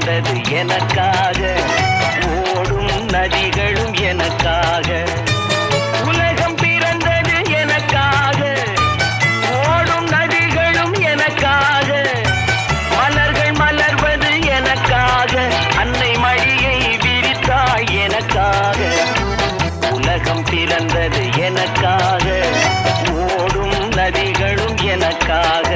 பிறந்தது எனக்காக, ஓடும் நதிகளும் எனக்காக. உலகம் பிறந்தது எனக்காக, ஓடும் நதிகளும் எனக்காக. மலர்கள் மலர்வது எனக்காக, அன்னை மடியை விரித்தாய் எனக்காக. உலகம் பிறந்தது எனக்காக, ஓடும் நதிகளும் எனக்காக.